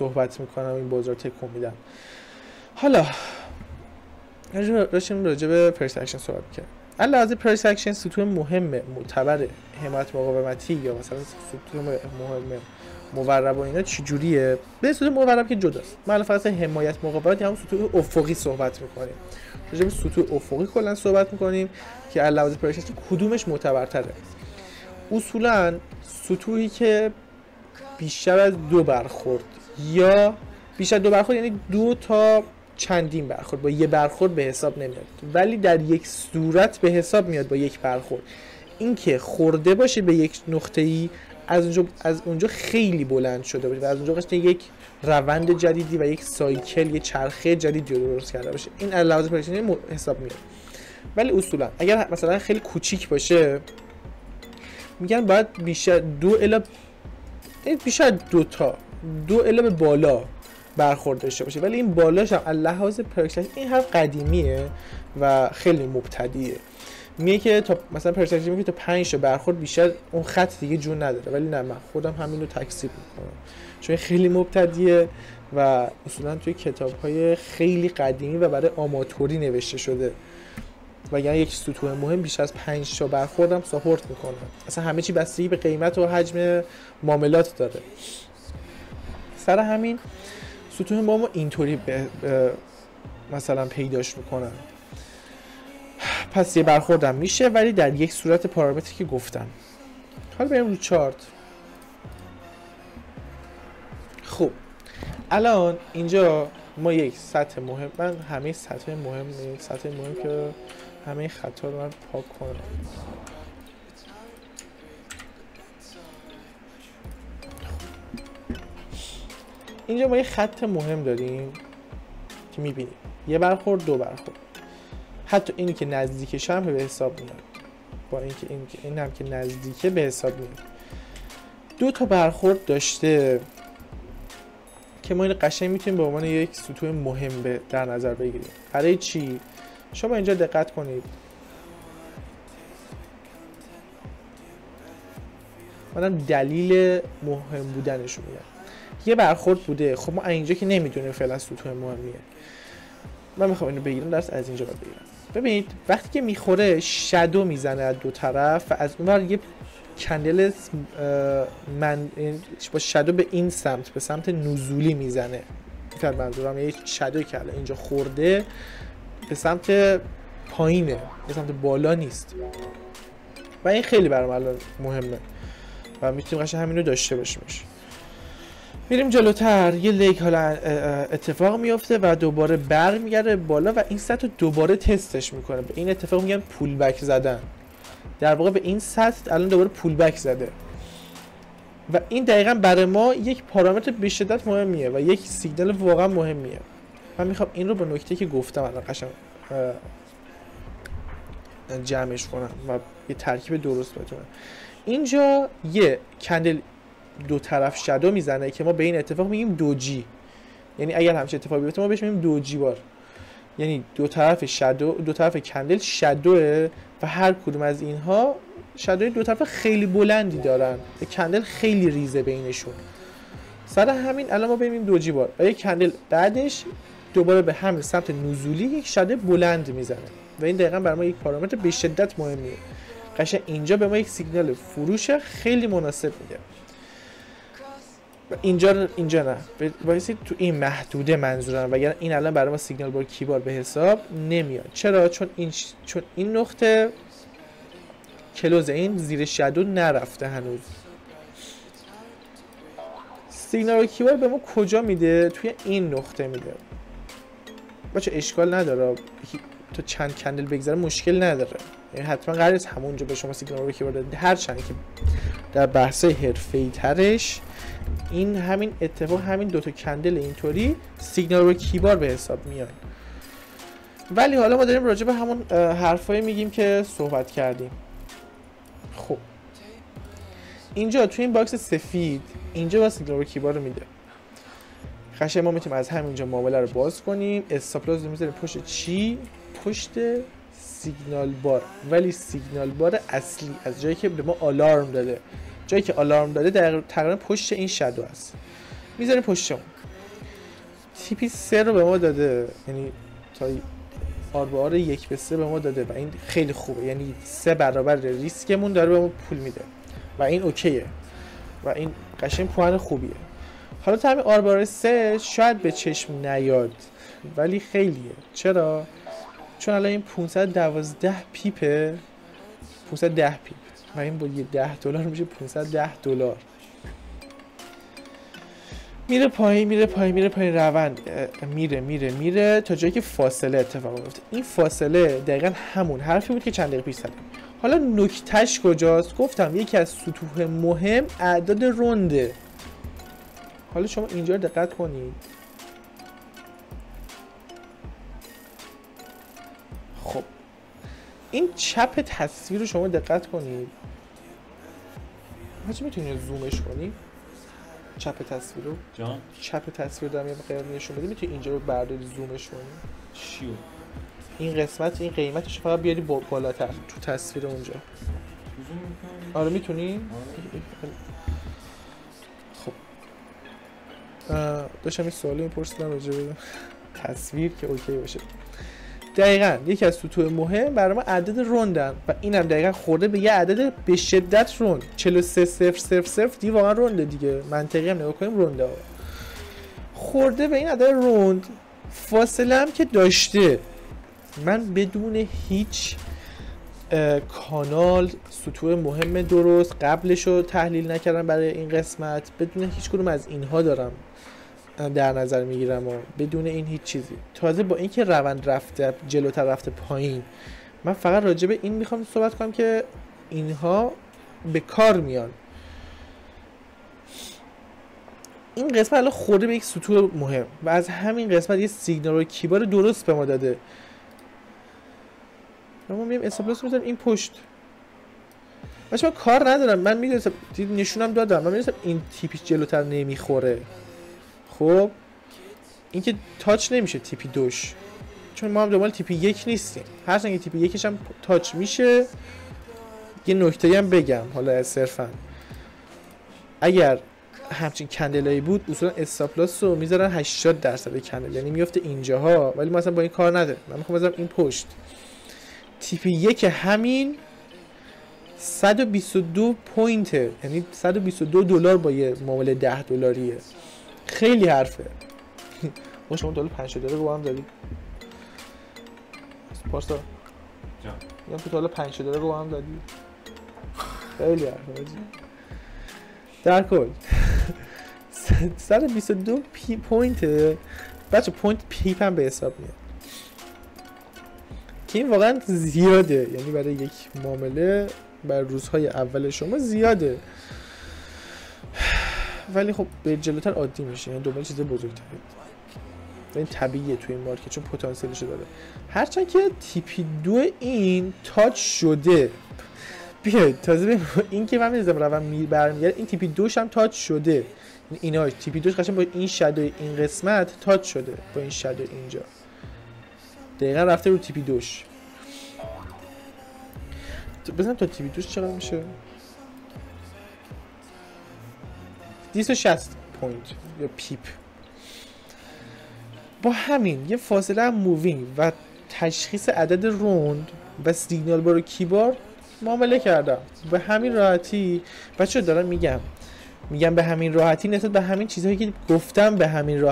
صحبت میکنم، این بازار تکون میدم. حالا راجع به پرایس اکشن صحبت میکنم. علاوه پرایس اکشن سطوح مهم معتبر حمایت مقاومتی یا مثلا سطوح مهم مورب و اینا چجوریه؟ به سطوح مورب که جداست. ما الان فقط حمایت مقاومت یا هم سطوح افقی صحبت میکنیم. راجع به سطوح افقی کلا صحبت میکنیم که علاوه پرایس اکشن کدومش معتبرتره. اصولا سطوحی که بیشتر از 2 برخورد یا بیشتر 2 برخورد یعنی 2 تا چندین برخورد با یه برخورد به حساب نمیاد، ولی در یک صورت به حساب میاد با یک برخورد. اینکه خورده باشه به یک نقطه‌ای از اونجا خیلی بلند شده باشه و از اونجا قشنگ یک روند جدیدی و یک سایکل، یک چرخه جدیدی رو درست کرده باشه، این علاوه پرایسینگ حساب میاد. ولی اصولا اگر مثلا خیلی کوچیک باشه میگن باید بیشتر 2 الا به بالا برخورد داشته باشه، ولی این بالاش هم لحاظ پرایس این هم قدیمیه و خیلی مبتدیه. میگه که تا مثلا پرایس میگه که تا 5 تا برخورد بیشتر اون خط دیگه جون نداره، ولی نه، من خودم همین رو تکذیب میکنم چون خیلی مبتدیه و اصولا توی کتاب‌های خیلی قدیمی و برای آماتوری نوشته شده و یعنی یک سطوح مهم بیش از 5 تا برخورد هم ساپورت میکنه. اصلا همه چی بستگی به قیمت و حجم معاملات داره. سر همین سطوح مهم اینطوری مثلا پیداش میکنن. پس یه برخوردم میشه ولی در یک صورت پارامتری که گفتم. حالا بریم رو چارت. خب الان اینجا ما یک سطح مهم، من همه سطح مهم که همه خطا رو من پاک کنم. اینجا ما یه خط مهم داریم که میبینیم یه برخورد 2 برخورد، حتی اینی که نزدیکش هم به حساب میاد، با اینکه این هم که نزدیکه به حساب میاد. 2 تا برخورد داشته که ما این قشنگ میتونیم به عنوان یک سطوح مهم در نظر بگیریم. برای چی؟ شما اینجا دقت کنید. منم دلیل مهم بودنش رو میگم. یه برخورد بوده، خب ما اینجا که نمیدونیم فعلا سطوح مهمیه. من میخوام اینو بگیرم، درس از اینجا باید بگیرم. ببینید وقتی که میخوره شادو میزنه از 2 طرف و از اونور یه کندل با شادو به این سمت، به سمت نزولی میزنه. فقط منظورم یه شادویی که الان اینجا خورده به سمت پایینه، به سمت بالا نیست و این خیلی برام الان مهمه و میتونیم قشنگ همین رو داشته باشیمش. میریم جلوتر، یه لیگ حالا اتفاق میفته و دوباره برمیگرده بالا و این سطح رو دوباره تستش میکنه. به این اتفاق میگن پول بک زدن. در واقع به این سطح الان دوباره پول بک زده و این دقیقاً برای ما یک پارامتر به شدت مهمیه و یک سیگنال واقعا مهمیه. من میخوام این رو به نکته که گفتم الان قشنگ جمعش کنم و یه ترکیب درست بتونم. اینجا یه کندل 2 طرف شادو میزنه که ما به این اتفاق میگیم دوجی، یعنی اگر همچین اتفاقی بیفته ما بهش میگیم دوجی بار، یعنی 2 طرف شادو، 2 طرف کندل شادوه و هر کدوم از اینها شادوی 2 طرف خیلی بلندی دارن، کندل خیلی ریزه بینشون. سر همین الان ما ببینیم دوجی بار و یک کندل بعدش دوباره به همین سمت نزولی یک شادو بلند میزنه و این دقیقاً برای ما یک پارامتر به شدت مهمیه. قشنگ اینجا به ما یک سیگنال فروش خیلی مناسب میده. اینجا نه، وایسید تو این محدوده منظورم، وگرنه این الان برای ما سیگنال بار کیبار به حساب نمیاد. چرا؟ چون این نقطه کلوز این زیر شادو نرفته هنوز. سیگنال بار کیبار به ما کجا میده؟ توی این نقطه میده. بچه اشکال نداره تو چند کندل بگذره مشکل نداره، یعنی حتما قراره همونجا به شما سیگنال بار کیبار داده. هرچند که در بحث‌های حرفه‌ای ترش این همین اتفاق، همین 2 تا کندل اینطوری سیگنال رو کیبار به حساب میاد. ولی حالا ما داریم راجع به همون حرفایی میگیم که صحبت کردیم. خب اینجا تو این باکس سفید اینجا با سیگنال رو کیبار رو میده. قشنگ ما میتونیم از همینجا معامله رو باز کنیم. استاپ لاس رو میذاریم پشت چی؟ پشت سیگنال بار، ولی سیگنال بار اصلی از جایی که به ما آلارم داده، جایی که آلارم داده تقریبا پشت این شادو است، میذاریم پشت اون. تیپی 3 رو به ما داده، یعنی تا آر به آر 1/3 به ما داده و این خیلی خوبه، یعنی 3 برابر ریسکمون داره به ما پول میده و این اوکیه و این قشنگ پوان خوبیه. حالا تا همین آر به آر 3 شاید به چشم نیاد ولی خیلیه. چرا؟ چون الان این 512 پیپه، 510 پیپ و این با یه $10 میشه $510. میره پایین روند میره تا جایی که فاصله اتفاق میفته. این فاصله دقیقا همون حرفی بود که چند دقیقه پیش زدم. حالا نکتهش کجاست؟ گفتم یکی از سطوح مهم اعداد رونده. حالا شما اینجا دقت کنید. خب این چپ تصویر رو شما دقت کنید. چه میتونید زومش کنید؟ چپ تصویر رو چپ تصویر دارم یه مقدار نشون بده. میتونی اینجا رو برداری زومش کنی؟ چیو؟ این قسمت، این قیمتش فقط بیاری بالاتر تو تصویر اونجا. آره میتونی؟ خب داشتم این سوالی میپرسیدم راجع به تصویر که اوکی باشه. دقیقاً یکی از سطوح مهم برای ما عدد روندن و اینم دقیقاً خورده به یه عدد به شدت روند. 43000 دیگه واقعا رونده دیگه، منطقی هم نگاه کنیم رونده ها. خورده به این عدد روند. فاصله هم که داشته، من بدون هیچ کانال سطوح مهم درست قبلش رو تحلیل نکردم برای این قسمت، بدون هیچ کدوم از اینها دارم در نظر میگیرم و بدون این هیچ چیزی. تازه با اینکه روند رفته جلوتر رفته پایین، من فقط راجع به این میخوام صحبت کنم که اینها به کار میان. این قسمت الان خورده به یک سطوح مهم و از همین قسمت یه سیگنال و کیبار درست به ما داده. ما میام استاپلاس میذارم این پشت. من کار ندارم، من میدونم نشونم دادم، من میدونم این تیپیش جلوتر نمیخوره. خب این که تاچ نمیشه تیپی 2، چون ما هم دنبال تیپی 1 نیستیم. هرچند که تیپی 1 هم تاچ میشه. یه نکته هم بگم حالا صرفا اگر همچین کندلایی بود اصولا استاپلاس رو میذارن 80% کندل، یعنی میفته اینجاها، ولی ما اصلا با این کار نداره. من میخوام بذارم این پشت. تیپی 1 همین 122 پوینته، یعنی $122 با یه معامله $10. خیلی حرفه. ما شما $5 رو با هم دارید پارسا جان میگم که $5 رو با هم دادی. خیلی حرفه در کل 122 پوینته بچه. پوینت پیپ هم به حساب میاد که این واقعا زیاده، یعنی برای یک معامله برای روزهای اول شما زیاده، ولی خب به جلوتر عادی میشه، یعنی دنبال چیز بزرگتره. این طبیعیه توی این مارکت چون پتانسیلشو داره. هرچند که تیپی 2 این تاچ شده. بیاید تازه ببین این که من میذارم روند برمیگرده، این تیپی 2 هم تاچ شده. اینا تیپی 2 قشنگ با این شادو این قسمت تاچ شده، با این شادو اینجا دقیقاً رفته رو تیپی 2. بزنم تا تیپی 2 چقدر میشه؟ 260 پوینت یا پیپ. با همین یه فاصله مووینگ و تشخیص عدد روند و سیگنال بار و کیبار معامله کردم. به همین راحتی بچه دارم میگم به همین راحتی نسبت به همین چیزهایی که گفتم به همین راحتی